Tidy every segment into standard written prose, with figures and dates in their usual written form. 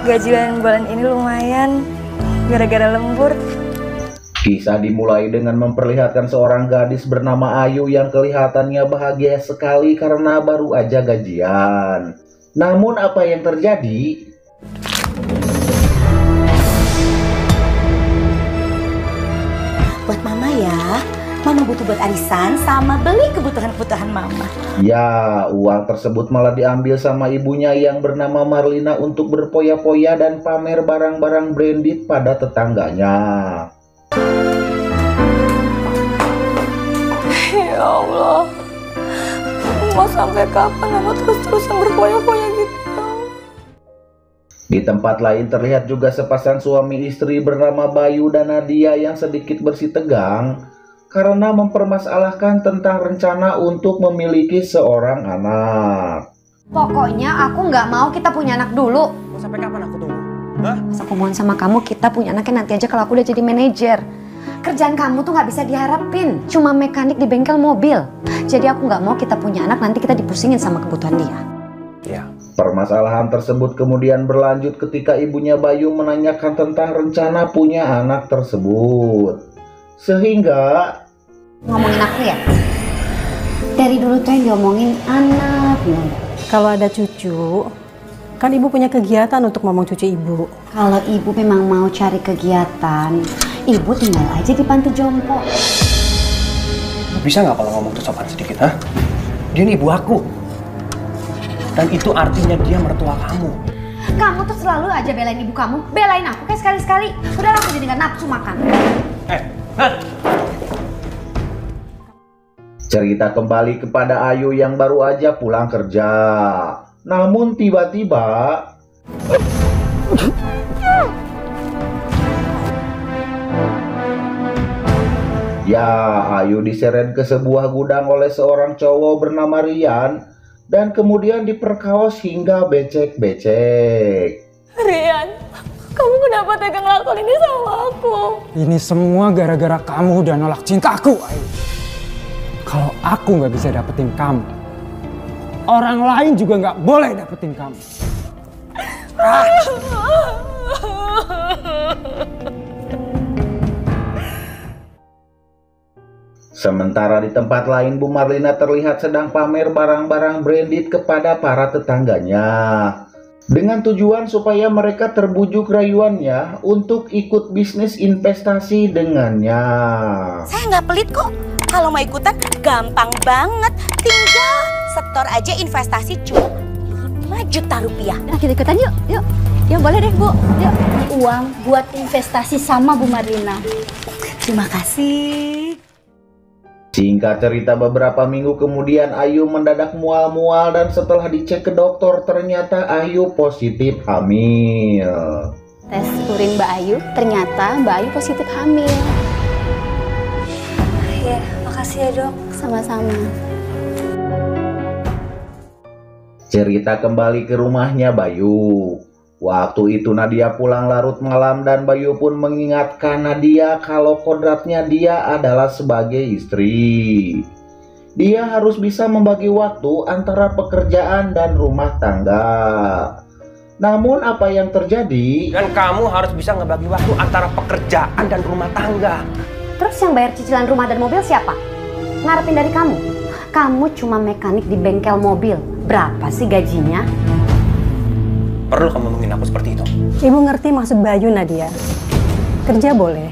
Gajian bulan ini lumayan, gara-gara lembur. Kisah dimulai dengan memperlihatkan seorang gadis bernama Ayu yang kelihatannya bahagia sekali karena baru aja gajian. Namun apa yang terjadi? Buat mama ya, mama butuh buat arisan sama beli kebutuhan-kebutuhan mama. Ya, uang tersebut malah diambil sama ibunya yang bernama Marlina untuk berpoya-poya dan pamer barang-barang branded pada tetangganya. Ya Allah, mau sampai kapan mama terus-terusan berpoya-poya gitu? Di tempat lain terlihat juga sepasang suami istri bernama Bayu dan Nadia yang sedikit bersitegang karena mempermasalahkan tentang rencana untuk memiliki seorang anak. Pokoknya aku nggak mau kita punya anak dulu. Mau sampai kapan aku tunggu? Hah? Pas aku mohon sama kamu, kita punya anaknya nanti aja kalau aku udah jadi manajer. Kerjaan kamu tuh nggak bisa diharapin, cuma mekanik di bengkel mobil. Jadi aku nggak mau kita punya anak, nanti kita dipusingin sama kebutuhan dia. Ya. Permasalahan tersebut kemudian berlanjut ketika ibunya Bayu menanyakan tentang rencana punya anak tersebut. Sehingga Ngomongin aku ya? Dari dulu tuh yang diomongin anak mulu. Kalau ada cucu, kan ibu punya kegiatan untuk ngomong cucu ibu. Kalau ibu memang mau cari kegiatan, ibu tinggal aja di panti jompo. Bisa nggak kalau ngomong tuh sopan sedikit, ha? Dia ini ibu aku. Dan itu artinya dia mertua kamu. Kamu tuh selalu aja belain ibu kamu, belain aku kayak sekali-sekali. Udah aku jadi nggak nafsu makan. cerita kembali kepada Ayu yang baru aja pulang kerja. Namun tiba-tiba ya, Ayu diseret ke sebuah gudang oleh seorang cowok bernama Rian dan kemudian diperkaos hingga becek-becek. Rian, kamu kenapa tega ngelakuin ini sama aku? Ini semua gara-gara kamu udah nolak cintaku, Ayu. Kalau aku nggak bisa dapetin kamu, orang lain juga nggak boleh dapetin kamu. Sementara di tempat lain, Bu Marlina terlihat sedang pamer barang-barang branded kepada para tetangganya. Dengan tujuan supaya mereka terbujuk rayuannya untuk ikut bisnis investasi dengannya. Saya nggak pelit kok. Kalau mau ikutan gampang banget. Tinggal setor aja investasi cuma 5 juta rupiah. Nah, kita ikutan yuk, yuk. Ya boleh deh Bu, yuk. Uang buat investasi sama Bu Marlina. Terima kasih. Singkat cerita, beberapa minggu kemudian Ayu mendadak mual-mual dan setelah dicek ke dokter ternyata Ayu positif hamil. Tes urin Mbak Ayu, ternyata Mbak Ayu positif hamil. Ya, makasih ya dok. Sama-sama. Cerita kembali ke rumahnya Bayu. Waktu itu Nadia pulang larut malam dan Bayu pun mengingatkan Nadia kalau kodratnya dia adalah sebagai istri. Dia harus bisa membagi waktu antara pekerjaan dan rumah tangga. Namun apa yang terjadi? Dan kamu harus bisa ngebagi waktu antara pekerjaan dan rumah tangga. Terus yang bayar cicilan rumah dan mobil siapa? Ngarepin dari kamu? Kamu cuma mekanik di bengkel mobil. Berapa sih gajinya? Perlu kamu ngomongin aku seperti itu? Ibu ngerti maksud Bayu, Nadia. Kerja boleh,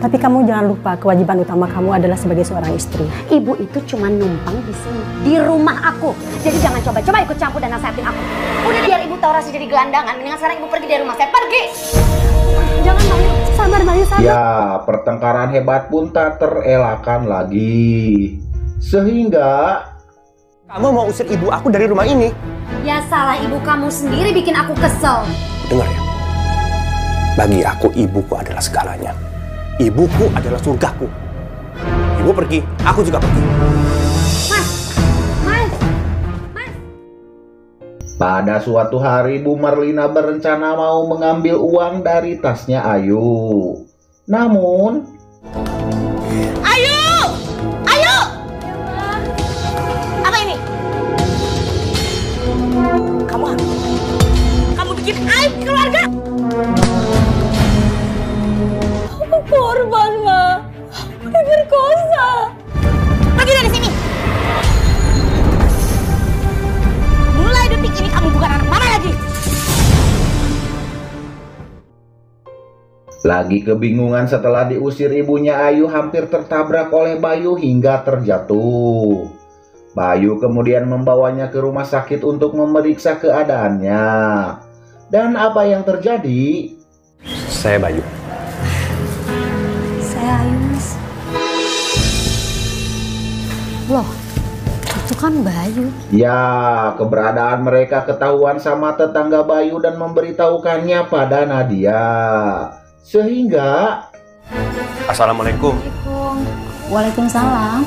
tapi kamu jangan lupa kewajiban utama kamu adalah sebagai seorang istri. Ibu itu cuma numpang di sini, di rumah aku. Jadi jangan coba-coba ikut campur dan nasihatin aku. Udah biar ibu tahu rasa jadi gelandangan, mendingan sekarang ibu pergi dari rumah saya. Pergi! Jangan Bayu, sabar Bayu, sabar. Ya, pertengkaran hebat pun tak terelakkan lagi. Sehingga Kamu mau usir ibu aku dari rumah ini? ya salah ibu kamu sendiri bikin aku kesel. Dengar ya. Bagi aku, ibuku adalah segalanya. Ibuku adalah surgaku. Ibu pergi, aku juga pergi. Mas. pada suatu hari Bu Marlina berencana mau mengambil uang dari tasnya Ayu. Namun Apa ini? Kamu hamil. Kamu bikin aib keluarga Lagi kebingungan setelah diusir ibunya, Ayu hampir tertabrak oleh Bayu hingga terjatuh. Bayu kemudian membawanya ke rumah sakit untuk memeriksa keadaannya. Dan apa yang terjadi? Saya Bayu. Saya Ayu, Mas. Loh, itu kan Bayu. Ya, keberadaan mereka ketahuan sama tetangga Bayu dan memberitahukannya pada Nadia. Sehingga Assalamualaikum. Waalaikumsalam.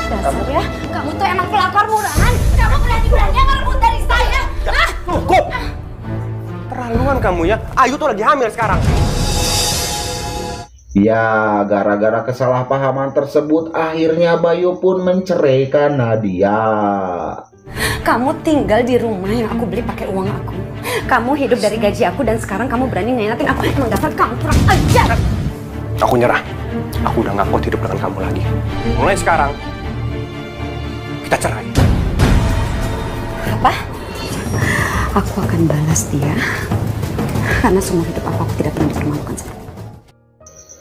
Dasar ya, kamu tuh emang pelakor murahan. Kamu berani-beraninya ngerebut dari saya. Hah? Cukup! Terlaluan kamu ya. Ayu tuh lagi hamil sekarang. ya, gara-gara kesalahpahaman tersebut akhirnya Bayu pun menceraikan Nadia. Kamu tinggal di rumah yang aku beli pakai uang aku. Kamu hidup dari gaji aku dan sekarang kamu berani ngenatin aku. Emang dasar kamu kurang ajar. Aku nyerah. Aku udah gak kuat hidup dengan kamu lagi. Mulai sekarang, kita cerai. Apa? Aku akan balas dia. Karena semua hidup aku tidak pernah dipermalukan seperti itu.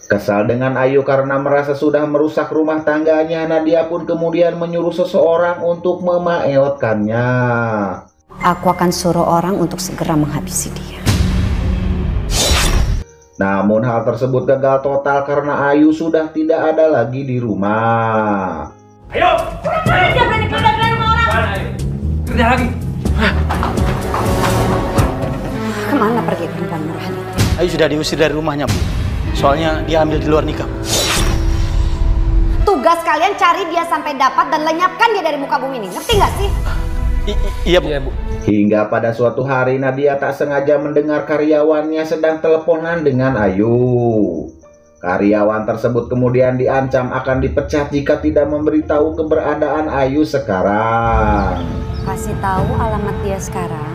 Kesal dengan Ayu karena merasa sudah merusak rumah tangganya, Nadia pun kemudian menyuruh seseorang untuk memaeotkannya. Aku akan suruh orang untuk segera menghabisi dia. Namun hal tersebut gagal total karena Ayu sudah tidak ada lagi di rumah. Ayo! Dia berani keluar dari rumah orang! Kerja lagi! Kemana pergi perempuan murahan itu? Ayu sudah diusir dari rumahnya, Bu. Soalnya dia hamil di luar nikah. Tugas kalian cari dia sampai dapat dan lenyapkan dia dari muka bumi ini. Ngerti nggak sih? Iya, Bu. Hingga pada suatu hari Nadia tak sengaja mendengar karyawannya sedang teleponan dengan Ayu. Karyawan tersebut kemudian diancam akan dipecat jika tidak memberitahu keberadaan Ayu sekarang. Kasih tahu alamat dia sekarang.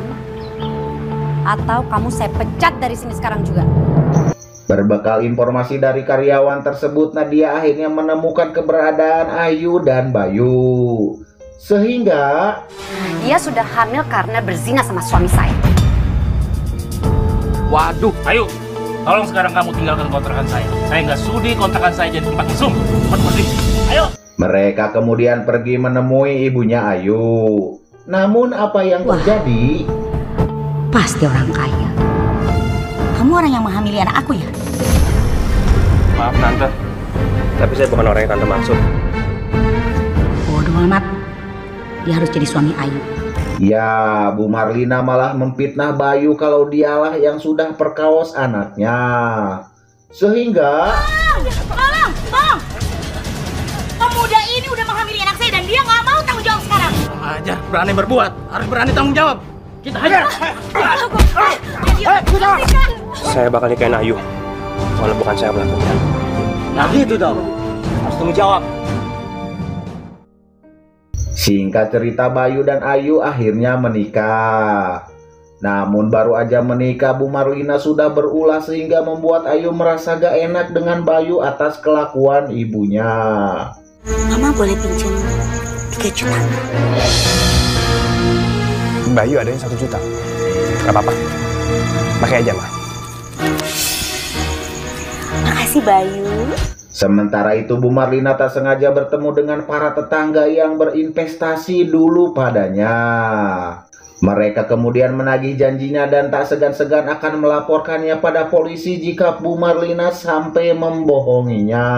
Atau kamu saya pecat dari sini sekarang juga. Berbekal informasi dari karyawan tersebut, Nadia akhirnya menemukan keberadaan Ayu dan Bayu. Sehingga Dia sudah hamil karena berzina sama suami saya. Waduh. Ayo, tolong sekarang kamu tinggalkan kontrakan saya. Saya nggak sudi kontrakan saya jadi tempat mesum. Cepat pergi. Ayo. mereka kemudian pergi menemui ibunya Ayu. Namun apa yang terjadi? Pasti orang kaya. Kamu orang yang menghamili anak aku ya? Maaf, Tante. Tapi saya bukan orang yang Tante maksud. Bodoh amat. Dia harus jadi suami Ayu. Ya, Bu Marlina malah memfitnah Bayu kalau dialah yang sudah perkaos anaknya. Sehingga Tolong! Pemuda ini udah menghamili anak saya dan dia nggak mau tanggung jawab sekarang. Ajar, berani berbuat, harus berani tanggung jawab. Kita hajar. Saya bakal nikahin Ayu. Walau bukan saya pelakunya. Nah gitu dong, harus tanggung jawab. singkat cerita, Bayu dan Ayu akhirnya menikah. Namun baru aja menikah, Bu Marlina sudah berulah sehingga membuat Ayu merasa gak enak dengan Bayu atas kelakuan ibunya. Mama boleh pinjam 3 juta? Bayu ada yang 1 juta. Gak apa-apa. Pakai aja, Ma. Makasih Bayu. Sementara itu Bu Marlina tak sengaja bertemu dengan para tetangga yang berinvestasi dulu padanya. Mereka kemudian menagih janjinya dan tak segan-segan akan melaporkannya pada polisi jika Bu Marlina sampai membohonginya.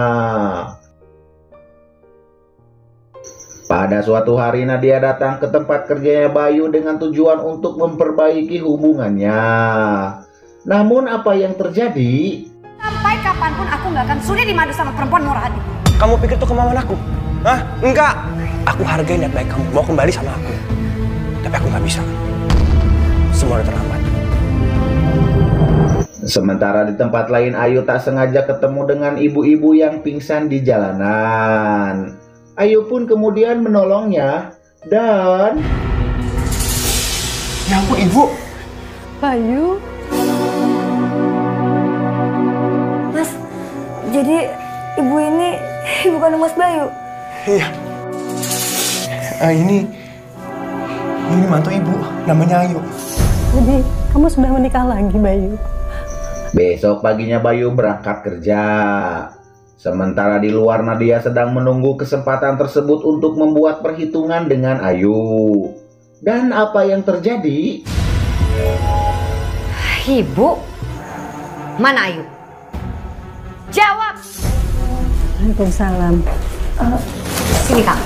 Pada suatu hari Nadia datang ke tempat kerjanya Bayu dengan tujuan untuk memperbaiki hubungannya. Namun apa yang terjadi? Sampai kapanpun aku nggak akan sudi dimadu sama perempuan murahan itu. Kamu pikir itu kemauan aku? Hah? Enggak. Aku hargai niat baik kamu. Mau kembali sama aku. Tapi aku nggak bisa. Semua udah terlambat. Sementara di tempat lain Ayu tak sengaja ketemu dengan ibu-ibu yang pingsan di jalanan. Ayu pun kemudian menolongnya dan... Ya ampun, Ibu. Bayu. Mas, jadi ibu ini ibu kandung Mas Bayu? Iya. Ini mantu Ibu, namanya Ayu. Jadi kamu sudah menikah lagi, Bayu? Besok paginya Bayu berangkat kerja. Sementara di luar Nadia sedang menunggu kesempatan tersebut untuk membuat perhitungan dengan Ayu. Dan apa yang terjadi? Ibu, mana Ayu? Jawab. Waalaikumsalam. Sini Kak.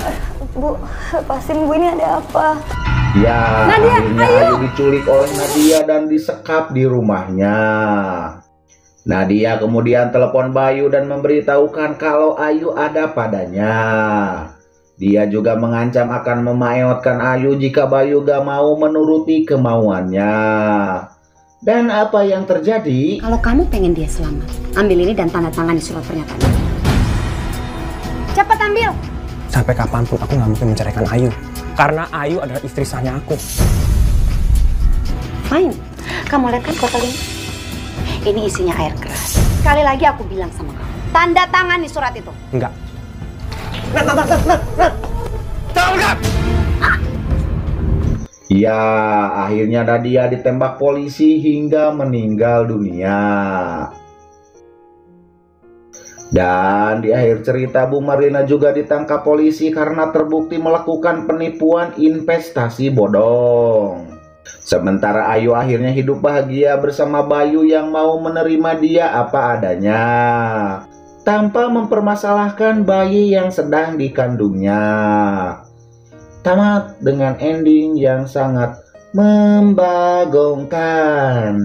Bu, lepasin Bu, ini ada apa? Ya, akhirnya Ayu diculik oleh Nadia dan disekap di rumahnya. Nadia kemudian telepon Bayu dan memberitahukan kalau Ayu ada padanya. Dia juga mengancam akan memaeotkan Ayu jika Bayu gak mau menuruti kemauannya. Dan apa yang terjadi? Kalau kamu pengen dia selamat, ambil ini dan tanda tangan di surat pernyataan. Cepat ambil. Sampai kapanpun aku nggak mungkin menceraikan Ayu. Karena Ayu adalah istri sahnya aku. Fine. Kamu lihat kan botol ini? Ini isinya air keras. Sekali lagi aku bilang sama kamu, tanda tangan di surat itu. Enggak. Ya, akhirnya Nadia ditembak polisi hingga meninggal dunia. Dan di akhir cerita Bu Marlina juga ditangkap polisi karena terbukti melakukan penipuan investasi bodong. Sementara Ayu akhirnya hidup bahagia bersama Bayu yang mau menerima dia apa adanya, tanpa mempermasalahkan bayi yang sedang dikandungnya. Tamat dengan ending yang sangat membagongkan.